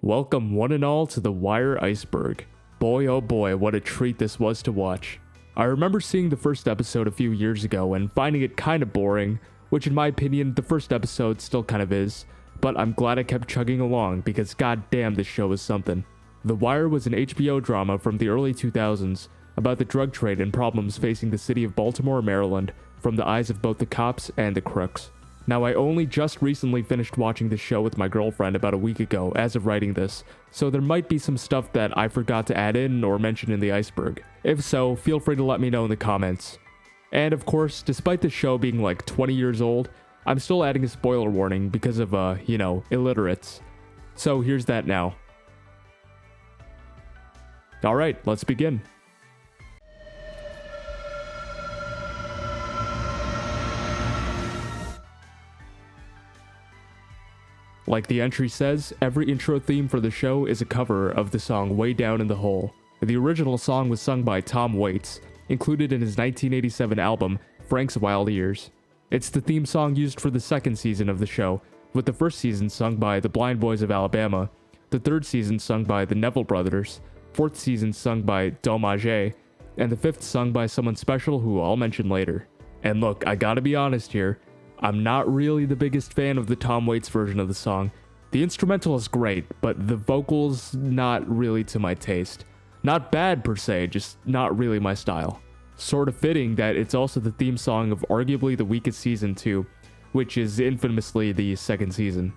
Welcome one and all to The Wire Iceberg. Boy oh boy, what a treat this was to watch. I remember seeing the first episode a few years ago and finding it kinda boring, which in my opinion the first episode still kind of is, but I'm glad I kept chugging along because goddamn this show was something. The Wire was an HBO drama from the early 2000s about the drug trade and problems facing the city of Baltimore, Maryland, from the eyes of both the cops and the crooks. Now, I only just recently finished watching the show with my girlfriend about a week ago as of writing this, so there might be some stuff that I forgot to add in or mention in the iceberg. If so, feel free to let me know in the comments. And of course, despite the show being like 20 years old, I'm still adding a spoiler warning because of, illiterates. So here's that now. Alright, let's begin. Like the entry says, every intro theme for the show is a cover of the song Way Down in the Hole. The original song was sung by Tom Waits, included in his 1987 album, Frank's Wild Years. It's the theme song used for the second season of the show, with the first season sung by the Blind Boys of Alabama, the third season sung by the Neville Brothers, fourth season sung by Dommage, and the fifth sung by someone special who I'll mention later. And look, I gotta be honest here, I'm not really the biggest fan of the Tom Waits version of the song. The instrumental is great, but the vocals not really to my taste. Not bad per se, just not really my style. Sort of fitting that it's also the theme song of arguably the weakest season too, which is infamously the second season.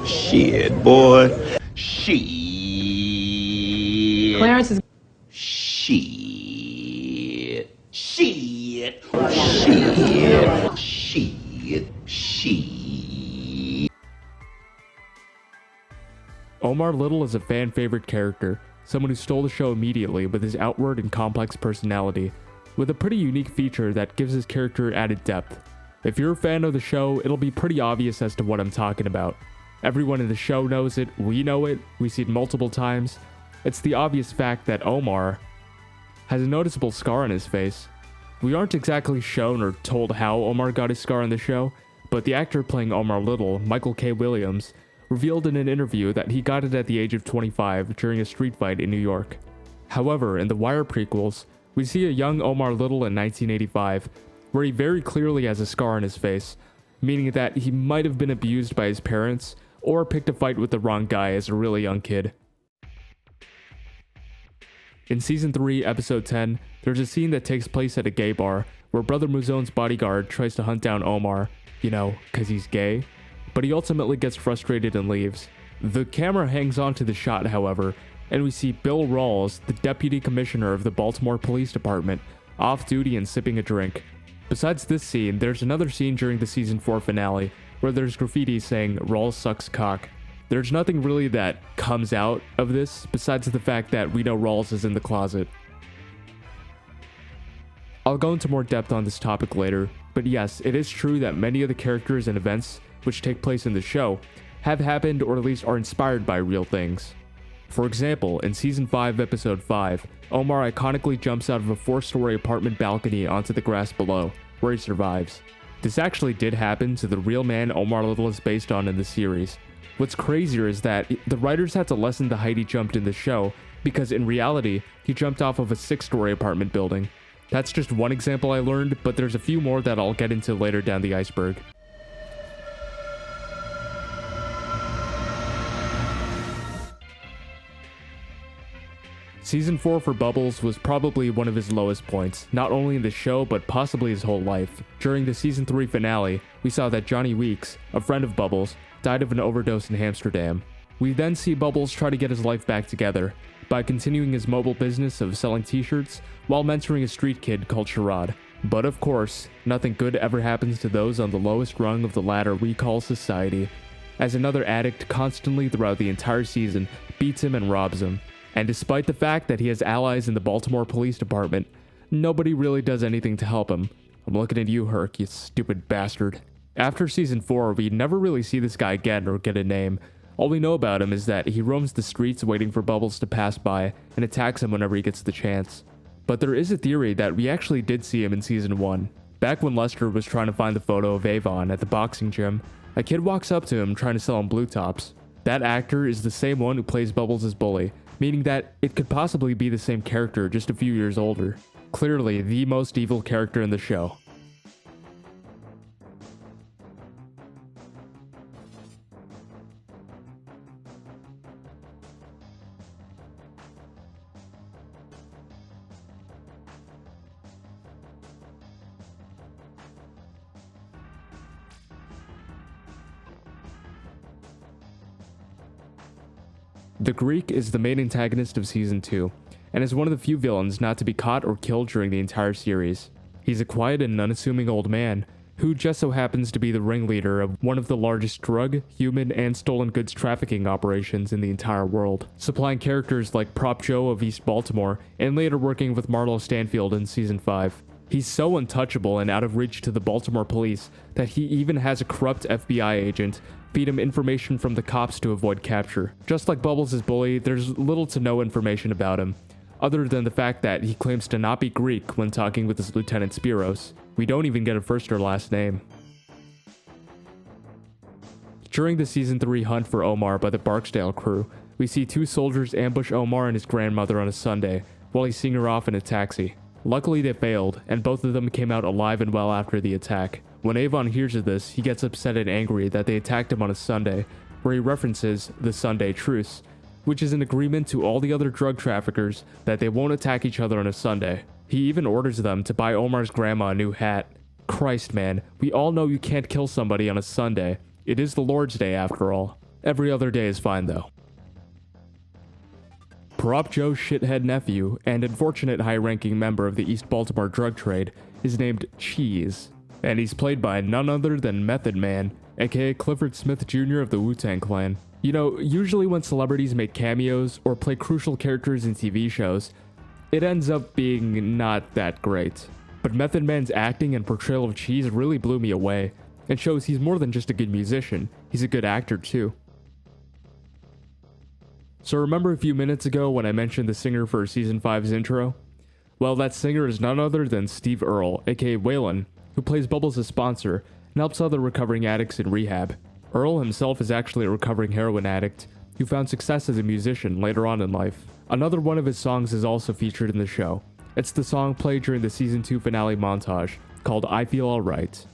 Shit, boy. Shit. Clarence is Shit. Shit. Shit. Shit. Shit. Omar Little is a fan favorite character, someone who stole the show immediately with his outward and complex personality, with a pretty unique feature that gives his character added depth. If you're a fan of the show, it'll be pretty obvious as to what I'm talking about. Everyone in the show knows it, we know it, we see it multiple times. It's the obvious fact that Omar has a noticeable scar on his face. We aren't exactly shown or told how Omar got his scar on the show, but the actor playing Omar Little, Michael K. Williams, revealed in an interview that he got it at the age of 25 during a street fight in New York. However, in the Wire prequels, we see a young Omar Little in 1985, where he very clearly has a scar on his face, meaning that he might have been abused by his parents or picked a fight with the wrong guy as a really young kid. In Season 3, Episode 10, there's a scene that takes place at a gay bar where Brother Muzone's bodyguard tries to hunt down Omar, cause he's gay, but he ultimately gets frustrated and leaves. The camera hangs on to the shot, however, and we see Bill Rawls, the deputy commissioner of the Baltimore Police Department, off duty and sipping a drink. Besides this scene, there's another scene during the Season 4 finale where there's graffiti saying Rawls sucks cock. There's nothing really that comes out of this besides the fact that we know Rawls is in the closet. I'll go into more depth on this topic later, but yes, it is true that many of the characters and events which take place in the show have happened or at least are inspired by real things. For example, in Season 5, Episode 5, Omar iconically jumps out of a 4-story apartment balcony onto the grass below, where he survives. This actually did happen to the real man Omar Little is based on in the series. What's crazier is that the writers had to lessen the height he jumped in the show, because in reality, he jumped off of a 6-story apartment building. That's just one example I learned, but there's a few more that I'll get into later down the iceberg. Season 4 for Bubbles was probably one of his lowest points, not only in the show but possibly his whole life. During the Season 3 finale, we saw that Johnny Weeks, a friend of Bubbles, died of an overdose in Amsterdam. We then see Bubbles try to get his life back together by continuing his mobile business of selling t-shirts while mentoring a street kid called Sherrod. But of course, nothing good ever happens to those on the lowest rung of the ladder we call society, as another addict constantly throughout the entire season beats him and robs him. And despite the fact that he has allies in the Baltimore Police Department, nobody really does anything to help him. I'm looking at you, Herc, you stupid bastard. After Season 4, we never really see this guy again or get a name. All we know about him is that he roams the streets waiting for Bubbles to pass by and attacks him whenever he gets the chance. But there is a theory that we actually did see him in Season 1. Back when Lester was trying to find the photo of Avon at the boxing gym, A kid walks up to him trying to sell him blue tops. That actor is the same one who plays Bubbles' bully, meaning that it could possibly be the same character just a few years older. Clearly the most evil character in the show. The Greek is the main antagonist of Season 2, and is one of the few villains not to be caught or killed during the entire series. He's a quiet and unassuming old man, who just so happens to be the ringleader of one of the largest drug, human, and stolen goods trafficking operations in the entire world, supplying characters like Prop Joe of East Baltimore, and later working with Marlo Stanfield in Season 5. He's so untouchable and out of reach to the Baltimore police that he even has a corrupt FBI agent feed him information from the cops to avoid capture. Just like Bubbles' bully, there's little to no information about him, other than the fact that he claims to not be Greek when talking with his Lieutenant Spiros. We don't even get a first or last name. During the Season 3 hunt for Omar by the Barksdale crew, we see two soldiers ambush Omar and his grandmother on a Sunday, while he's seeing her off in a taxi. Luckily they failed, and both of them came out alive and well after the attack. When Avon hears of this, he gets upset and angry that they attacked him on a Sunday, where he references the Sunday Truce, which is an agreement to all the other drug traffickers that they won't attack each other on a Sunday. He even orders them to buy Omar's grandma a new hat. Christ, man, we all know you can't kill somebody on a Sunday. It is the Lord's Day after all. Every other day is fine though. Prop Joe's shithead nephew and unfortunate high-ranking member of the East Baltimore drug trade is named Cheese, and he's played by none other than Method Man, aka Clifford Smith Jr. of the Wu-Tang Clan. You know, usually when celebrities make cameos or play crucial characters in TV shows, it ends up being not that great. But Method Man's acting and portrayal of Cheese really blew me away, and shows he's more than just a good musician, he's a good actor too. So remember a few minutes ago when I mentioned the singer for Season 5's intro? Well, that singer is none other than Steve Earle, aka Waylon, who plays Bubbles' sponsor and helps other recovering addicts in rehab. Earle himself is actually a recovering heroin addict who found success as a musician later on in life. Another one of his songs is also featured in the show. It's the song played during the Season 2 finale montage, called I Feel Alright.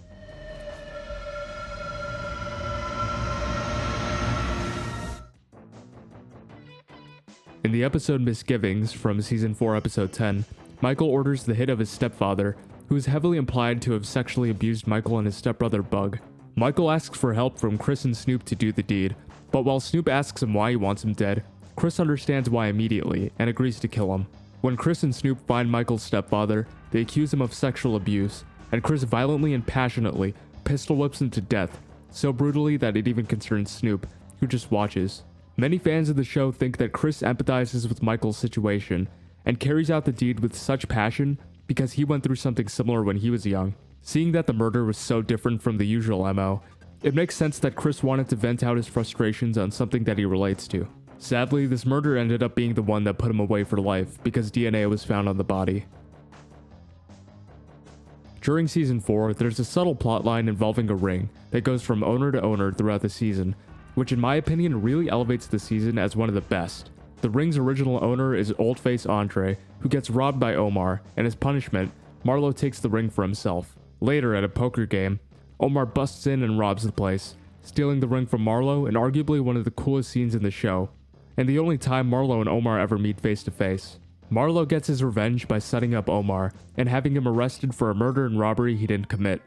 In the episode Misgivings from Season 4 Episode 10, Michael orders the hit of his stepfather, who is heavily implied to have sexually abused Michael and his stepbrother Bug. Michael asks for help from Chris and Snoop to do the deed, but while Snoop asks him why he wants him dead, Chris understands why immediately and agrees to kill him. When Chris and Snoop find Michael's stepfather, they accuse him of sexual abuse, and Chris violently and passionately pistol whips him to death, so brutally that it even concerns Snoop, who just watches. Many fans of the show think that Chris empathizes with Michael's situation, and carries out the deed with such passion because he went through something similar when he was young. Seeing that the murder was so different from the usual MO, it makes sense that Chris wanted to vent out his frustrations on something that he relates to. Sadly, this murder ended up being the one that put him away for life because DNA was found on the body. During Season 4, there's a subtle plotline involving a ring that goes from owner to owner throughout the season, which in my opinion really elevates the season as one of the best. The ring's original owner is Old-Face Andre, who gets robbed by Omar, and as punishment, Marlo takes the ring for himself. Later, at a poker game, Omar busts in and robs the place, stealing the ring from Marlo in arguably one of the coolest scenes in the show, and the only time Marlo and Omar ever meet face to face. Marlo gets his revenge by setting up Omar and having him arrested for a murder and robbery he didn't commit,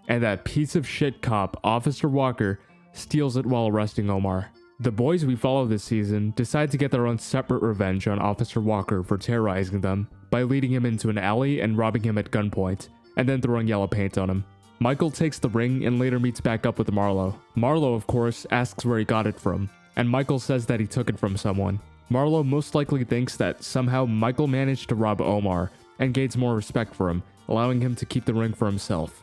and that piece of shit cop, Officer Walker, steals it while arresting Omar. The boys we follow this season decide to get their own separate revenge on Officer Walker for terrorizing them by leading him into an alley and robbing him at gunpoint, and then throwing yellow paint on him. Michael takes the ring and later meets back up with Marlo. Marlo, of course, asks where he got it from, and Michael says that he took it from someone. Marlo most likely thinks that somehow Michael managed to rob Omar and gains more respect for him, allowing him to keep the ring for himself.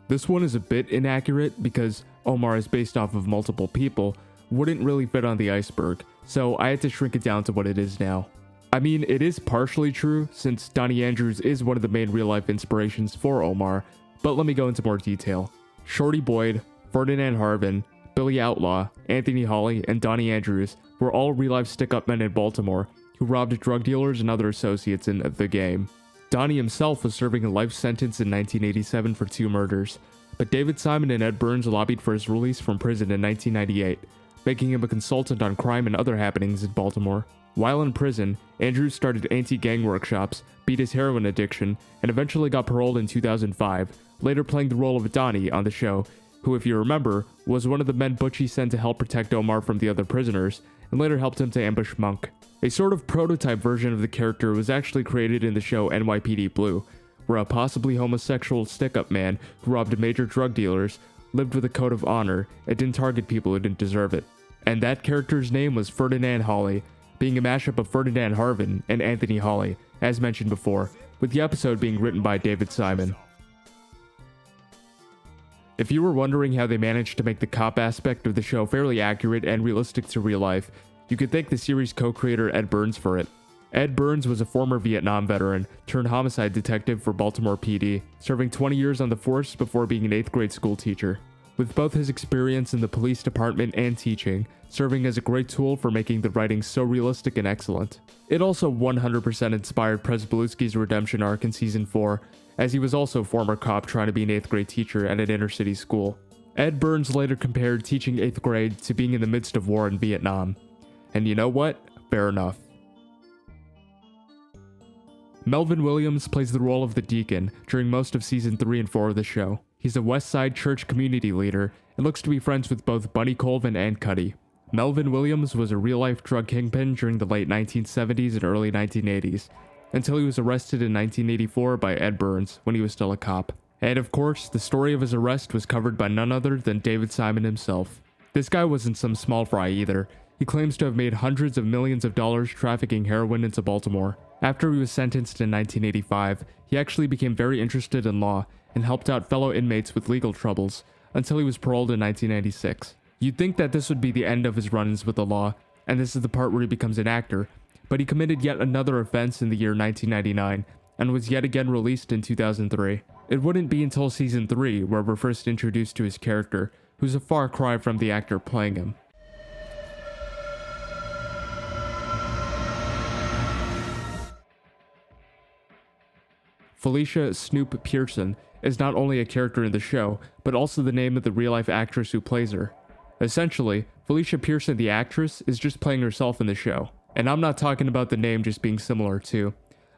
This one is a bit inaccurate because Omar is based off of multiple people, wouldn't really fit on the iceberg, so I had to shrink it down to what it is now. I mean, it is partially true since Donnie Andrews is one of the main real life inspirations for Omar, but let me go into more detail. Shorty Boyd, Ferdinand Harvin, Billy Outlaw, Anthony Hawley, and Donnie Andrews were all real-life stick-up men in Baltimore who robbed drug dealers and other associates in The Game. Donnie himself was serving a life sentence in 1987 for 2 murders, but David Simon and Ed Burns lobbied for his release from prison in 1998, making him a consultant on crime and other happenings in Baltimore. While in prison, Andrews started anti-gang workshops, beat his heroin addiction, and eventually got paroled in 2005, later playing the role of Donnie on the show, who, if you remember, was one of the men Butchie sent to help protect Omar from the other prisoners, and later helped him to ambush Monk. A sort of prototype version of the character was actually created in the show NYPD Blue, where a possibly homosexual stick-up man who robbed major drug dealers lived with a code of honor and didn't target people who didn't deserve it. And that character's name was Ferdinand Hawley, being a mashup of Ferdinand Harvin and Anthony Hawley, as mentioned before, with the episode being written by David Simon. If you were wondering how they managed to make the cop aspect of the show fairly accurate and realistic to real life, you could thank the series co-creator Ed Burns for it. Ed Burns was a former Vietnam veteran turned homicide detective for Baltimore PD, serving 20 years on the force before being an 8th grade school teacher. With both his experience in the police department and teaching, serving as a great tool for making the writing so realistic and excellent. It also 100% inspired Przybylewski's redemption arc in Season 4, as he was also a former cop trying to be an 8th grade teacher at an inner city school. Ed Burns later compared teaching 8th grade to being in the midst of war in Vietnam. And you know what? Fair enough. Melvin Williams plays the role of the Deacon during most of Season 3 and 4 of the show. He's a West Side Church community leader and looks to be friends with both Bunny Colvin and Cuddy. Melvin Williams was a real-life drug kingpin during the late 1970s and early 1980s, until he was arrested in 1984 by Ed Burns when he was still a cop. And of course, the story of his arrest was covered by none other than David Simon himself. This guy wasn't some small fry either. He claims to have made hundreds of millions of dollars trafficking heroin into Baltimore. After he was sentenced in 1985, he actually became very interested in law and helped out fellow inmates with legal troubles, until he was paroled in 1996. You'd think that this would be the end of his run-ins with the law, and this is the part where he becomes an actor, but he committed yet another offense in the year 1999, and was yet again released in 2003. It wouldn't be until Season 3 where we're first introduced to his character, who's a far cry from the actor playing him. Felicia Snoop Pearson is not only a character in the show, but also the name of the real-life actress who plays her. Essentially, Felicia Pearson the actress is just playing herself in the show. And I'm not talking about the name just being similar too.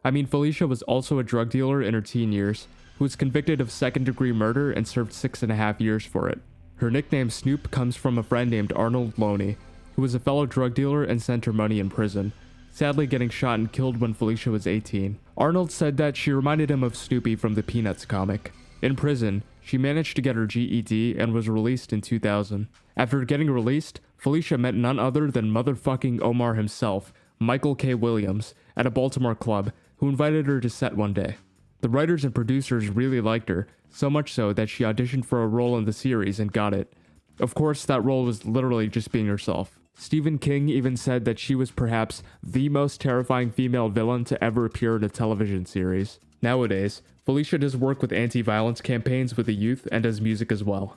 I mean, Felicia was also a drug dealer in her teen years, who was convicted of second-degree murder and served 6.5 years for it. Her nickname Snoop comes from a friend named Arnold Loney, who was a fellow drug dealer and sent her money in prison, sadly getting shot and killed when Felicia was 18. Arnold said that she reminded him of Snoopy from the Peanuts comic. In prison, she managed to get her GED and was released in 2000. After getting released, Felicia met none other than motherfucking Omar himself, Michael K. Williams, at a Baltimore club, who invited her to set one day. The writers and producers really liked her, so much so that she auditioned for a role in the series and got it. Of course, that role was literally just being herself. Stephen King even said that she was perhaps the most terrifying female villain to ever appear in a television series. Nowadays, Felicia does work with anti-violence campaigns with the youth and does music as well.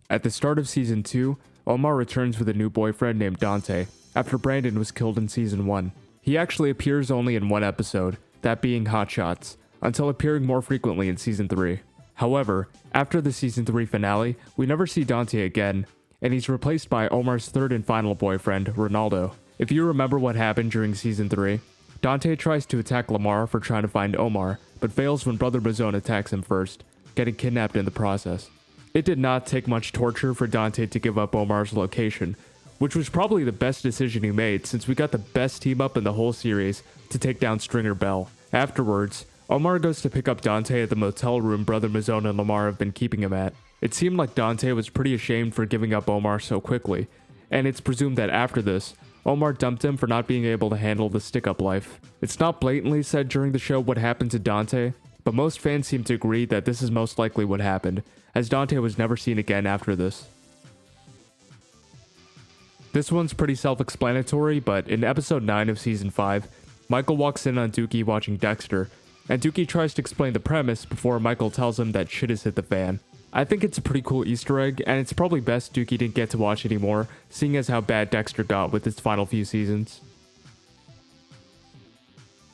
At the start of Season 2, Omar returns with a new boyfriend named Dante, after Brandon was killed in Season 1. He actually appears only in one episode, that being Hot Shots, until appearing more frequently in Season 3. However, after the Season 3 finale, we never see Dante again, and he's replaced by Omar's third and final boyfriend, Ronaldo. If you remember what happened during Season 3, Dante tries to attack Lamar for trying to find Omar, but fails when Brother Mazone attacks him first, getting kidnapped in the process. It did not take much torture for Dante to give up Omar's location, which was probably the best decision he made since we got the best team up in the whole series to take down Stringer Bell. Afterwards, Omar goes to pick up Dante at the motel room Brother Mazone and Lamar have been keeping him at. It seemed like Dante was pretty ashamed for giving up Omar so quickly, and it's presumed that after this, Omar dumped him for not being able to handle the stick-up life. It's not blatantly said during the show what happened to Dante, but most fans seem to agree that this is most likely what happened, as Dante was never seen again after this. This one's pretty self-explanatory, but in episode 9 of Season 5, Michael walks in on Dookie watching Dexter, and Dookie tries to explain the premise before Michael tells him that shit has hit the fan. I think it's a pretty cool Easter egg, and it's probably best Dookie didn't get to watch anymore, seeing as how bad Dexter got with its final few seasons.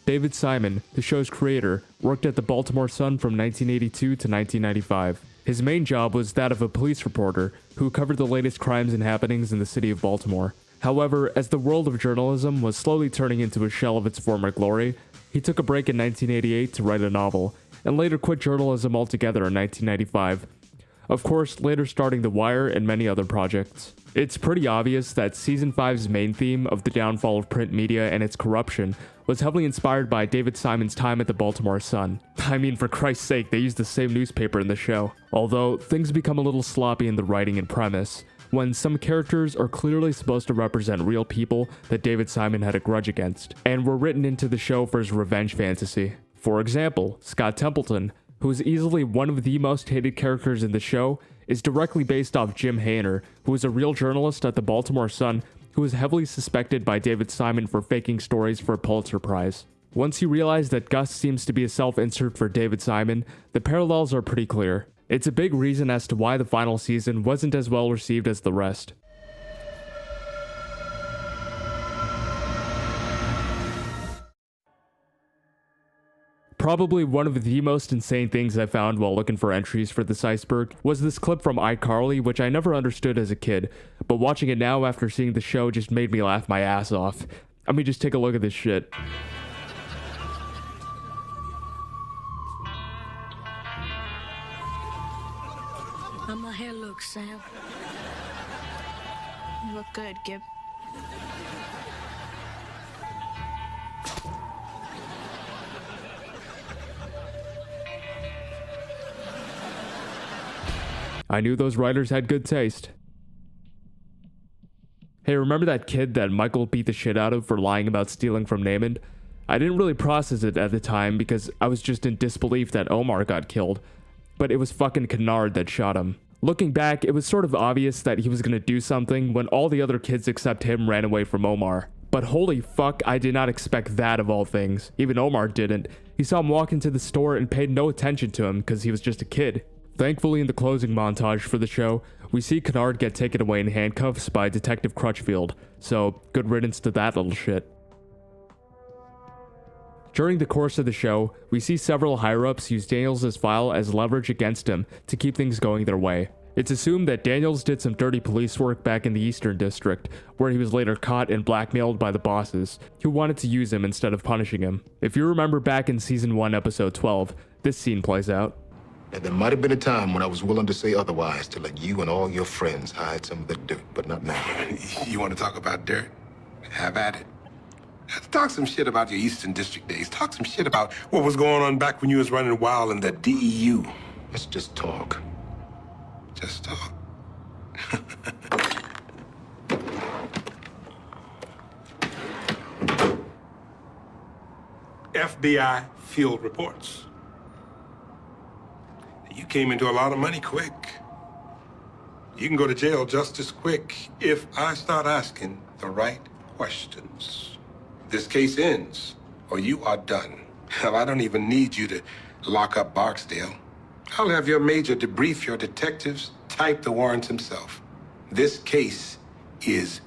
David Simon, the show's creator, worked at the Baltimore Sun from 1982 to 1995. His main job was that of a police reporter who covered the latest crimes and happenings in the city of Baltimore. However, as the world of journalism was slowly turning into a shell of its former glory, he took a break in 1988 to write a novel, and later quit journalism altogether in 1995. Of course, later starting The Wire and many other projects. It's pretty obvious that Season 5's main theme of the downfall of print media and its corruption was heavily inspired by David Simon's time at the Baltimore Sun. I mean, for Christ's sake, they used the same newspaper in the show. Although, things become a little sloppy in the writing and premise, when some characters are clearly supposed to represent real people that David Simon had a grudge against, and were written into the show for his revenge fantasy. For example, Scott Templeton, who is easily one of the most hated characters in the show, is directly based off Jim Hayner, who is a real journalist at the Baltimore Sun who was heavily suspected by David Simon for faking stories for a Pulitzer Prize. Once you realize that Gus seems to be a self-insert for David Simon, the parallels are pretty clear. It's a big reason as to why the final season wasn't as well received as the rest. Probably one of the most insane things I found while looking for entries for this Iceberg was this clip from iCarly, which I never understood as a kid, but watching it now after seeing the show just made me laugh my ass off. I mean, just take a look at this shit. How my hair looks, Sam? You look good, Gib. I knew those writers had good taste. Hey, remember that kid that Michael beat the shit out of for lying about stealing from Namond? I didn't really process it at the time because I was just in disbelief that Omar got killed, but it was fucking Kennard that shot him. Looking back, it was sort of obvious that he was gonna do something when all the other kids except him ran away from Omar. But holy fuck, I did not expect that of all things. Even Omar didn't. He saw him walk into the store and paid no attention to him because he was just a kid. Thankfully, in the closing montage for the show, we see Kennard get taken away in handcuffs by Detective Crutchfield, so good riddance to that little shit. During the course of the show, we see several higher-ups use Daniels' file as leverage against him to keep things going their way. It's assumed that Daniels did some dirty police work back in the Eastern District, where he was later caught and blackmailed by the bosses, who wanted to use him instead of punishing him. If you remember back in Season 1, Episode 12, this scene plays out. Now, there might have been a time when I was willing to say otherwise to let you and all your friends hide some of the dirt, but not now. You want to talk about dirt? Have at it. Talk some shit about your Eastern District days. Talk some shit about what was going on back when you was running wild in the DEU. Let's just talk. Just talk. FBI field reports. You came into a lot of money quick. You can go to jail just as quick if I start asking the right questions. This case ends, or you are done. Hell, I don't even need you to lock up Barksdale. I'll have your major debrief your detectives, type the warrants himself. This case is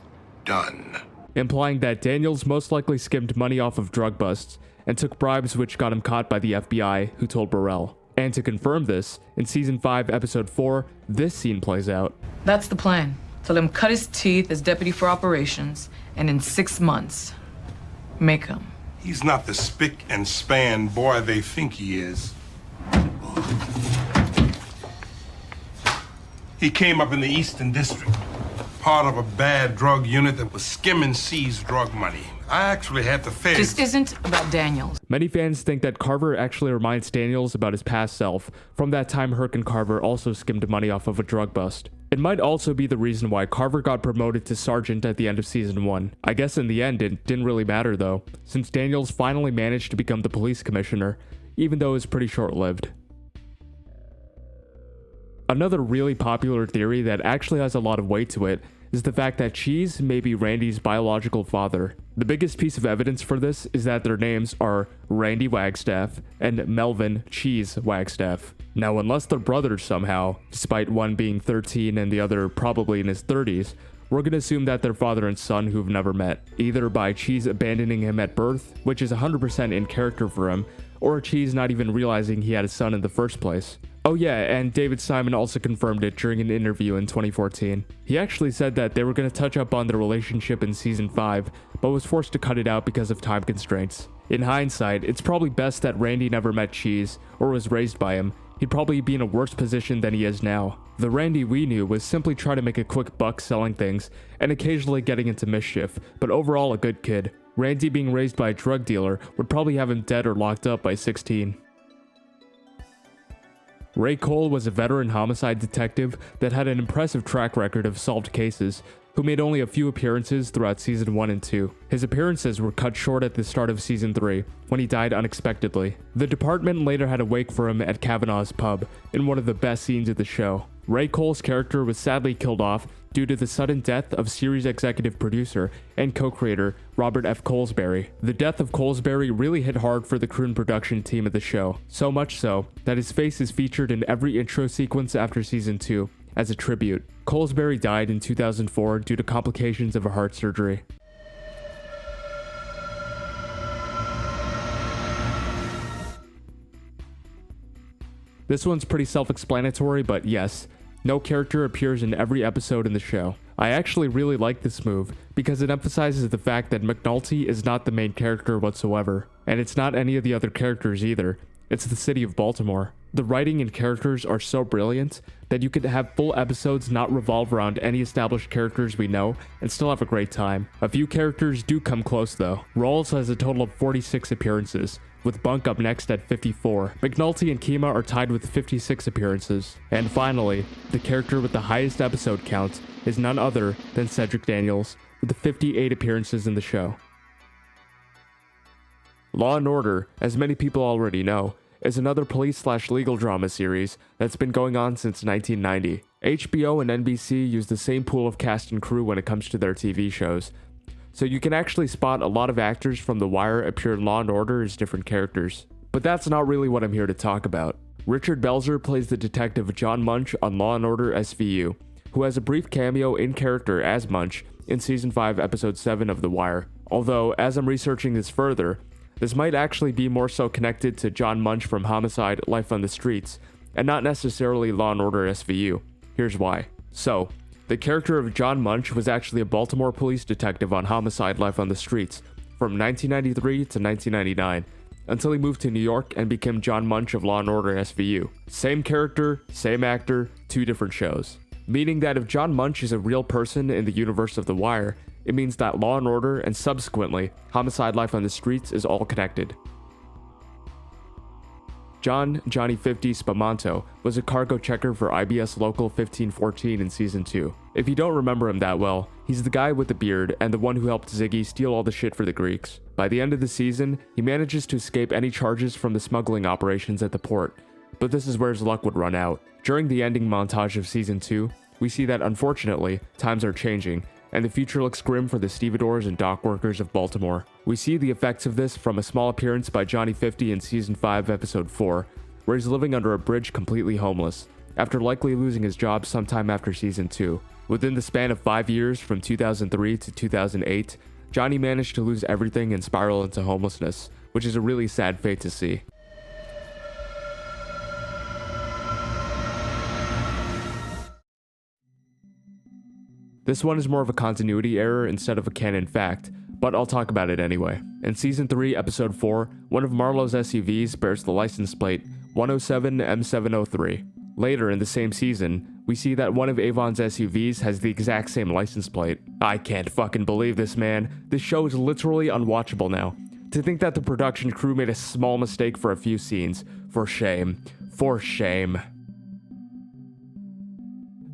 done. Implying that Daniels most likely skimmed money off of drug busts and took bribes which got him caught by the FBI, who told Burrell. And to confirm this, in Season 5, Episode 4, this scene plays out. That's the plan. Tell him cut his teeth as deputy for operations, and in 6 months, make him. He's not the spick and span boy they think he is. He came up in the Eastern District, part of a bad drug unit that was skimming seized drug money. I actually had the feds. This isn't about Daniels. Many fans think that Carver actually reminds Daniels about his past self, from that time Herc and Carver also skimmed money off of a drug bust. It might also be the reason why Carver got promoted to sergeant at the end of Season 1. I guess in the end it didn't really matter though, since Daniels finally managed to become the police commissioner, even though it was pretty short-lived. Another really popular theory that actually has a lot of weight to it is the fact that Cheese may be Randy's biological father. The biggest piece of evidence for this is that their names are Randy Wagstaff and Melvin Cheese Wagstaff. Now, unless they're brothers somehow, despite one being 13 and the other probably in his 30s, we're gonna assume that they're father and son who've never met, either by Cheese abandoning him at birth, which is 100% in character for him, or Cheese not even realizing he had a son in the first place. Oh yeah, and David Simon also confirmed it during an interview in 2014. He actually said that they were going to touch up on their relationship in season 5, but was forced to cut it out because of time constraints. In hindsight, it's probably best that Randy never met Cheese, or was raised by him. He'd probably be in a worse position than he is now. The Randy we knew was simply trying to make a quick buck selling things, and occasionally getting into mischief, but overall a good kid. Randy being raised by a drug dealer would probably have him dead or locked up by 16. Ray Cole was a veteran homicide detective that had an impressive track record of solved cases, who made only a few appearances throughout season 1 and 2. His appearances were cut short at the start of season 3, when he died unexpectedly. The department later had a wake for him at Kavanaugh's pub, in one of the best scenes of the show. Ray Cole's character was sadly killed off due to the sudden death of series executive producer and co-creator Robert F. Colesbury. The death of Colesbury really hit hard for the crew and production team of the show, so much so that his face is featured in every intro sequence after season 2, as a tribute. Colesbury died in 2004 due to complications of a heart surgery. This one's pretty self-explanatory, but yes, no character appears in every episode in the show. I actually really like this move, because it emphasizes the fact that McNulty is not the main character whatsoever, and it's not any of the other characters either. It's the city of Baltimore. The writing and characters are so brilliant that you could have full episodes not revolve around any established characters we know and still have a great time. A few characters do come close though. Rawls has a total of 46 appearances, with Bunk up next at 54. McNulty and Kima are tied with 56 appearances. And finally, the character with the highest episode count is none other than Cedric Daniels, with 58 appearances in the show. Law & Order, as many people already know, is another police/legal drama series that's been going on since 1990. HBO and NBC use the same pool of cast and crew when it comes to their TV shows, so you can actually spot a lot of actors from The Wire appear in Law & Order as different characters. But that's not really what I'm here to talk about. Richard Belzer plays the detective John Munch on Law & Order SVU, who has a brief cameo in character as Munch in Season 5, Episode 7 of The Wire. Although, as I'm researching this further, this might actually be more so connected to John Munch from Homicide: Life on the Streets, and not necessarily Law & Order SVU. Here's why. So, the character of John Munch was actually a Baltimore police detective on Homicide: Life on the Streets from 1993 to 1999, until he moved to New York and became John Munch of Law & Order SVU. Same character, same actor, two different shows. Meaning that if John Munch is a real person in the universe of The Wire, it means that Law & Order and subsequently Homicide: Life on the Streets is all connected. Johnny 50 Spamanto was a cargo checker for IBS Local 1514 in Season 2. If you don't remember him that well, he's the guy with the beard and the one who helped Ziggy steal all the shit for the Greeks. By the end of the season, he manages to escape any charges from the smuggling operations at the port, but this is where his luck would run out. During the ending montage of Season 2, we see that unfortunately, times are changing, and the future looks grim for the stevedores and dock workers of Baltimore. We see the effects of this from a small appearance by Johnny 50 in Season 5, Episode 4, where he's living under a bridge completely homeless, after likely losing his job sometime after Season 2. Within the span of 5 years, from 2003 to 2008, Johnny managed to lose everything and spiral into homelessness, which is a really sad fate to see. This one is more of a continuity error instead of a canon fact, but I'll talk about it anyway. In Season 3, Episode 4, one of Marlowe's SUVs bears the license plate 107M703. Later in the same season, we see that one of Avon's SUVs has the exact same license plate. I can't fucking believe this, man. This show is literally unwatchable now. To think that the production crew made a small mistake for a few scenes. For shame. For shame.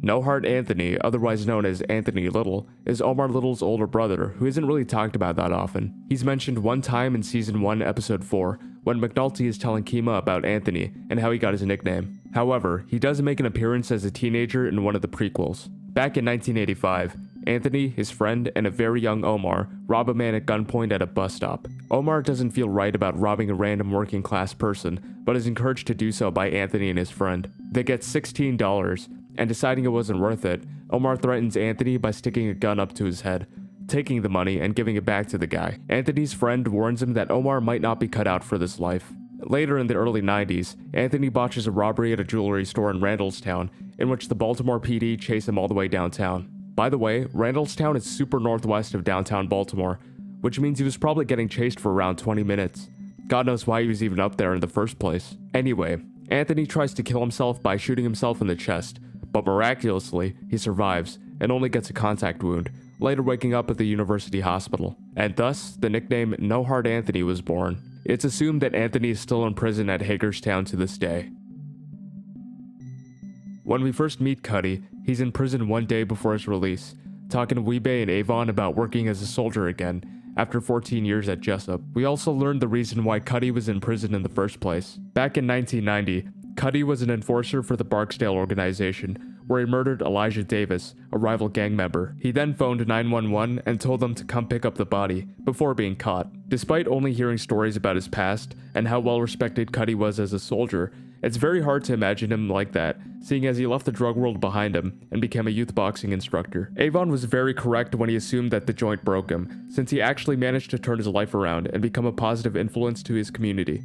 No Heart Anthony, otherwise known as Anthony Little, is Omar Little's older brother, who isn't really talked about that often. He's mentioned one time in Season 1, Episode 4, when McNulty is telling Kima about Anthony and how he got his nickname. However, he does make an appearance as a teenager in one of the prequels. Back in 1985, Anthony, his friend, and a very young Omar rob a man at gunpoint at a bus stop. Omar doesn't feel right about robbing a random working class person, but is encouraged to do so by Anthony and his friend. They get $16, and deciding it wasn't worth it, Omar threatens Anthony by sticking a gun up to his head, taking the money and giving it back to the guy. Anthony's friend warns him that Omar might not be cut out for this life. Later in the early 90s, Anthony botches a robbery at a jewelry store in Randallstown, in which the Baltimore PD chase him all the way downtown. By the way, Randallstown is super northwest of downtown Baltimore, which means he was probably getting chased for around 20 minutes. God knows why he was even up there in the first place. Anyway, Anthony tries to kill himself by shooting himself in the chest, but miraculously, he survives and only gets a contact wound, later waking up at the university hospital. And thus, the nickname No Heart Anthony was born. It's assumed that Anthony is still in prison at Hagerstown to this day. When we first meet Cuddy, he's in prison one day before his release, talking to Weebay and Avon about working as a soldier again, after 14 years at Jessup. We also learned the reason why Cuddy was in prison in the first place. Back in 1990, Cuddy was an enforcer for the Barksdale organization, where he murdered Elijah Davis, a rival gang member. He then phoned 911 and told them to come pick up the body, before being caught. Despite only hearing stories about his past, and how well respected Cuddy was as a soldier, it's very hard to imagine him like that, seeing as he left the drug world behind him and became a youth boxing instructor. Avon was very correct when he assumed that the joint broke him, since he actually managed to turn his life around and become a positive influence to his community.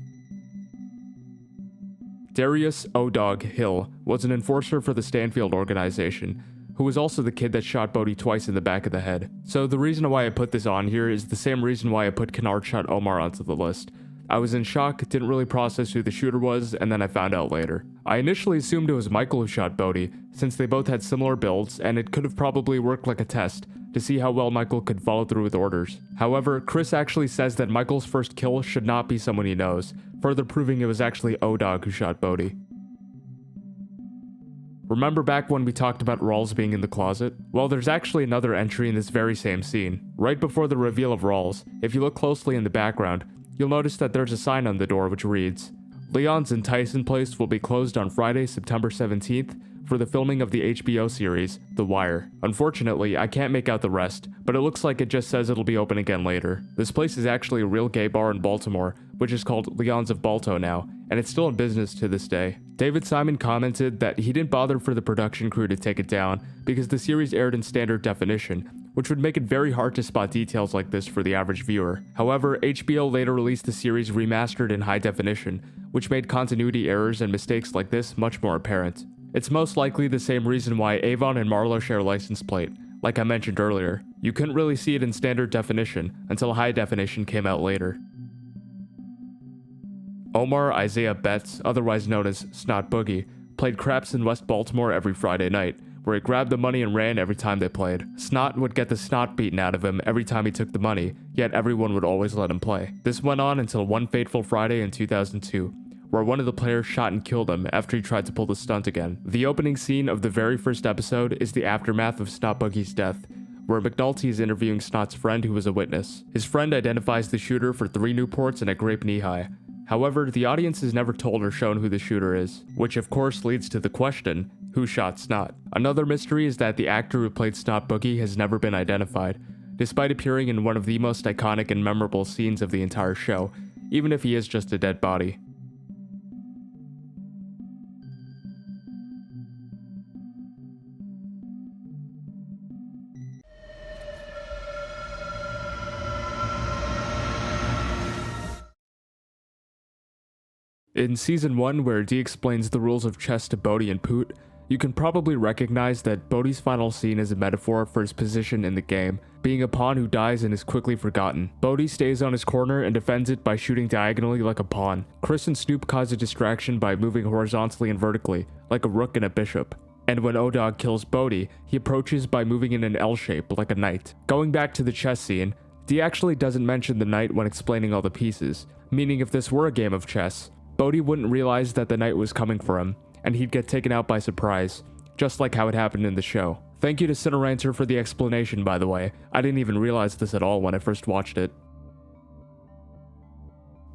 Darius O-Dog Hill was an enforcer for the Stanfield organization, who was also the kid that shot Bodhi twice in the back of the head. So the reason why I put this on here is the same reason why I put Kennard shot Omar onto the list. I was in shock, didn't really process who the shooter was, and then I found out later. I initially assumed it was Michael who shot Bodhi, since they both had similar builds, and it could have probably worked like a test, to see how well Michael could follow through with orders. However, Chris actually says that Michael's first kill should not be someone he knows, further proving it was actually O-Dog who shot Bodhi. Remember back when we talked about Rawls being in the closet? Well, there's actually another entry in this very same scene. Right before the reveal of Rawls, if you look closely in the background, you'll notice that there's a sign on the door which reads, Leon's in Tyson Place will be closed on Friday, September 17th for the filming of the HBO series, The Wire. Unfortunately, I can't make out the rest, but it looks like it just says it'll be open again later. This place is actually a real gay bar in Baltimore, which is called Leon's of Balto now, and it's still in business to this day. David Simon commented that he didn't bother for the production crew to take it down because the series aired in standard definition, which would make it very hard to spot details like this for the average viewer. However, HBO later released the series remastered in high definition, which made continuity errors and mistakes like this much more apparent. It's most likely the same reason why Avon and Marlo share a license plate. Like I mentioned earlier, you couldn't really see it in standard definition until high definition came out later. Omar Isaiah Betts, otherwise known as Snot Boogie, played craps in West Baltimore every Friday night, where he grabbed the money and ran every time they played. Snot would get the snot beaten out of him every time he took the money, yet everyone would always let him play. This went on until one fateful Friday in 2002, where one of the players shot and killed him after he tried to pull the stunt again. The opening scene of the very first episode is the aftermath of Snot Boogie's death, where McNulty is interviewing Snot's friend who was a witness. His friend identifies the shooter for 3 Newports and a grape knee-high. However, the audience is never told or shown who the shooter is, which of course leads to the question, who shot Snot? Another mystery is that the actor who played Snot Boogie has never been identified, despite appearing in one of the most iconic and memorable scenes of the entire show, even if he is just a dead body. In Season 1, where Dee explains the rules of chess to Bodhi and Poot, you can probably recognize that Bodhi's final scene is a metaphor for his position in the game, being a pawn who dies and is quickly forgotten. Bodhi stays on his corner and defends it by shooting diagonally like a pawn. Chris and Snoop cause a distraction by moving horizontally and vertically, like a rook and a bishop. And when O-Dog kills Bodhi, he approaches by moving in an L shape, like a knight. Going back to the chess scene, Dee actually doesn't mention the knight when explaining all the pieces, meaning if this were a game of chess, Bodhi wouldn't realize that the knight was coming for him, and he'd get taken out by surprise, just like how it happened in the show. Thank you to Cinerancer for the explanation, by the way. I didn't even realize this at all when I first watched it.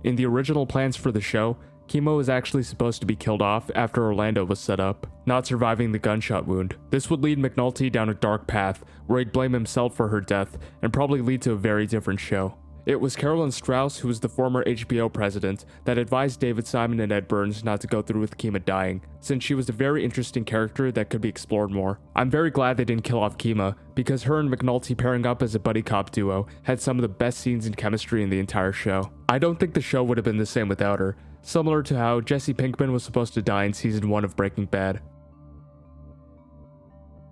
In the original plans for the show, Kimo was actually supposed to be killed off after Orlando was set up, not surviving the gunshot wound. This would lead McNulty down a dark path where he'd blame himself for her death and probably lead to a very different show. It was Carolyn Strauss, who was the former HBO president, that advised David Simon and Ed Burns not to go through with Kima dying, since she was a very interesting character that could be explored more. I'm very glad they didn't kill off Kima, because her and McNulty pairing up as a buddy cop duo had some of the best scenes and chemistry in the entire show. I don't think the show would have been the same without her, similar to how Jesse Pinkman was supposed to die in season 1 of Breaking Bad.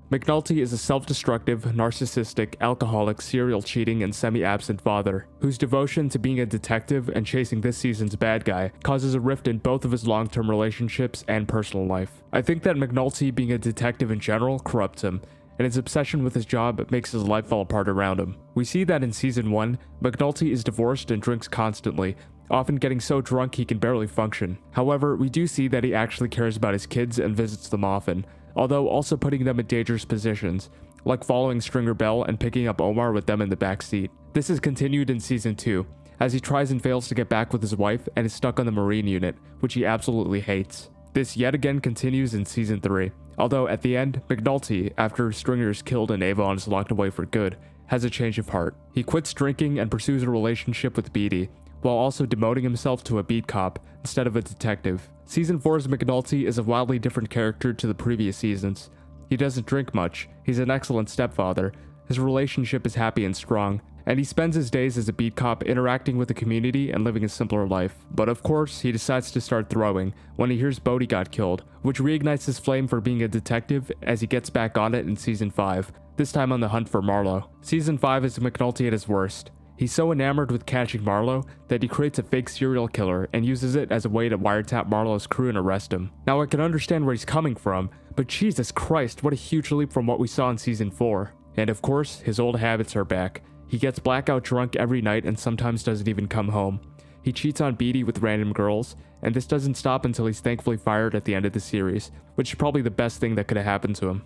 McNulty is a self-destructive, narcissistic, alcoholic, serial cheating, and semi-absent father, whose devotion to being a detective and chasing this season's bad guy causes a rift in both of his long-term relationships and personal life. I think that McNulty being a detective in general corrupts him, and his obsession with his job makes his life fall apart around him. We see that in season 1, McNulty is divorced and drinks constantly, often getting so drunk he can barely function. However, we do see that he actually cares about his kids and visits them often, although also putting them in dangerous positions, like following Stringer Bell and picking up Omar with them in the back seat. This is continued in season 2, as he tries and fails to get back with his wife and is stuck on the Marine unit, which he absolutely hates. This yet again continues in season 3, although at the end, McNulty, after Stringer is killed and Avon is locked away for good, has a change of heart. He quits drinking and pursues a relationship with Beatty, while also demoting himself to a beat cop instead of a detective. Season 4's McNulty is a wildly different character to the previous seasons. He doesn't drink much, he's an excellent stepfather, his relationship is happy and strong, and he spends his days as a beat cop interacting with the community and living a simpler life. But of course, he decides to start throwing when he hears Bodie got killed, which reignites his flame for being a detective as he gets back on it in season 5, this time on the hunt for Marlowe. Season 5 is McNulty at his worst. He's so enamored with catching Marlowe that he creates a fake serial killer and uses it as a way to wiretap Marlowe's crew and arrest him. Now I can understand where he's coming from, but Jesus Christ, what a huge leap from what we saw in season 4. And of course, his old habits are back. He gets blackout drunk every night and sometimes doesn't even come home. He cheats on Beatty with random girls, and this doesn't stop until he's thankfully fired at the end of the series, which is probably the best thing that could have happened to him.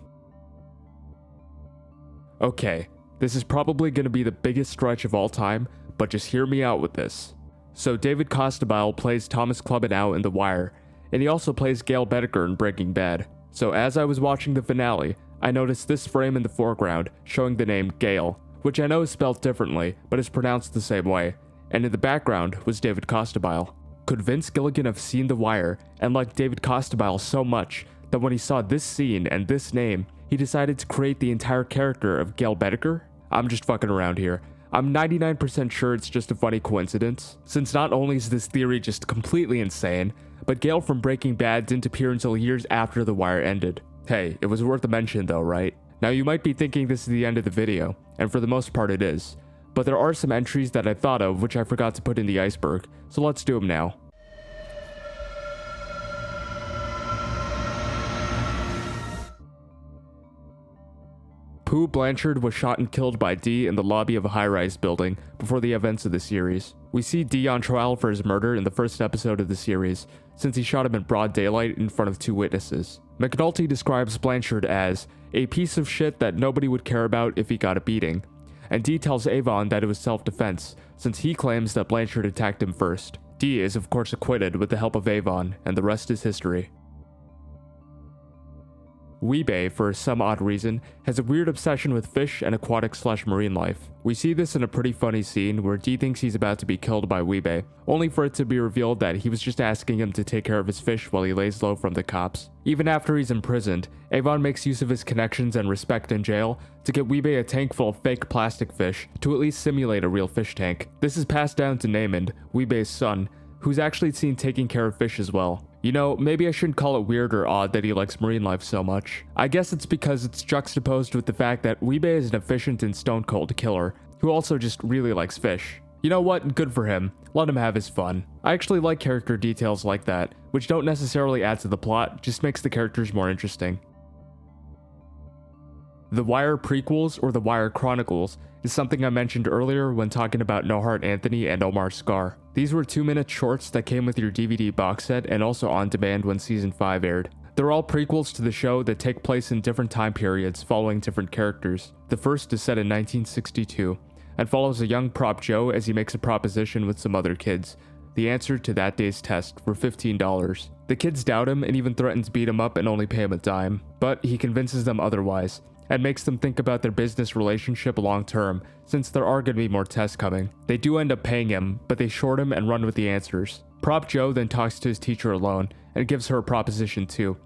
Okay. This is probably going to be the biggest stretch of all time, but just hear me out with this. So David Costabile plays Thomas Clubinow in The Wire, and he also plays Gale Boetticher in Breaking Bad. So as I was watching the finale, I noticed this frame in the foreground showing the name Gale, which I know is spelled differently, but is pronounced the same way, and in the background was David Costabile. Could Vince Gilligan have seen The Wire and liked David Costabile so much that when he saw this scene and this name, he decided to create the entire character of Gale Boetticher? I'm just fucking around here. I'm 99% sure it's just a funny coincidence, since not only is this theory just completely insane, but Gale from Breaking Bad didn't appear until years after The Wire ended. Hey, it was worth a mention though, right? Now you might be thinking this is the end of the video, and for the most part it is, but there are some entries that I thought of which I forgot to put in the iceberg, so let's do them now. Pooh Blanchard was shot and killed by Dee in the lobby of a high-rise building before the events of the series. We see Dee on trial for his murder in the first episode of the series, since he shot him in broad daylight in front of 2 witnesses. McNulty describes Blanchard as a piece of shit that nobody would care about if he got a beating, and Dee tells Avon that it was self-defense, since he claims that Blanchard attacked him first. Dee is of course acquitted with the help of Avon, and the rest is history. Weebay, for some odd reason, has a weird obsession with fish and aquatic/marine life. We see this in a pretty funny scene where Dee thinks he's about to be killed by Weebay, only for it to be revealed that he was just asking him to take care of his fish while he lays low from the cops. Even after he's imprisoned, Avon makes use of his connections and respect in jail to get Weebay a tank full of fake plastic fish to at least simulate a real fish tank. This is passed down to Namond, Weebay's son, who's actually seen taking care of fish as well. You know, maybe I shouldn't call it weird or odd that he likes marine life so much. I guess it's because it's juxtaposed with the fact that Weebay is an efficient and stone-cold killer, who also just really likes fish. You know what? Good for him. Let him have his fun. I actually like character details like that, which don't necessarily add to the plot, just makes the characters more interesting. The Wire prequels, or The Wire Chronicles, is something I mentioned earlier when talking about No Heart Anthony and Omar Scar. These were 2-minute shorts that came with your DVD box set and also on demand when season 5 aired. They're all prequels to the show that take place in different time periods following different characters. The first is set in 1962 and follows a young prop Joe as he makes a proposition with some other kids, the answer to that day's test for $15. The kids doubt him and even threaten to beat him up and only pay him a dime, but he convinces them otherwise and makes them think about their business relationship long term, since there are going to be more tests coming. They do end up paying him, but they short him and run with the answers. Prop Joe then talks to his teacher alone and gives her a proposition too.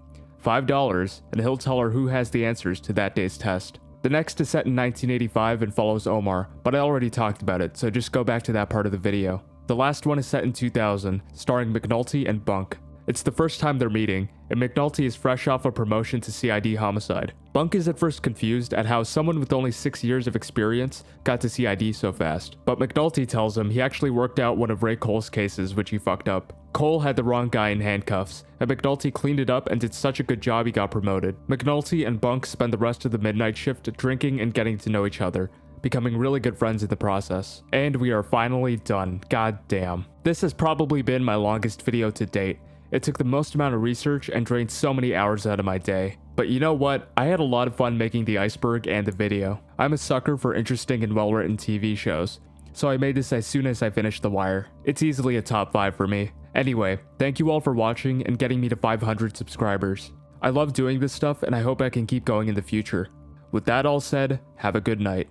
$5, and he'll tell her who has the answers to that day's test. The next is set in 1985 and follows Omar, but I already talked about it, so just go back to that part of the video. The last one is set in 2000, starring McNulty and Bunk. It's the first time they're meeting, and McNulty is fresh off a promotion to CID homicide. Bunk is at first confused at how someone with only 6 years of experience got to CID so fast, but McNulty tells him he actually worked out one of Ray Cole's cases which he fucked up. Cole had the wrong guy in handcuffs, and McNulty cleaned it up and did such a good job he got promoted. McNulty and Bunk spend the rest of the midnight shift drinking and getting to know each other, becoming really good friends in the process. And we are finally done. God damn. This has probably been my longest video to date. It took the most amount of research and drained so many hours out of my day. But you know what? I had a lot of fun making the Iceberg and the video. I'm a sucker for interesting and well-written TV shows, so I made this as soon as I finished The Wire. It's easily a top 5 for me. Anyway, thank you all for watching and getting me to 500 subscribers. I love doing this stuff and I hope I can keep going in the future. With that all said, have a good night.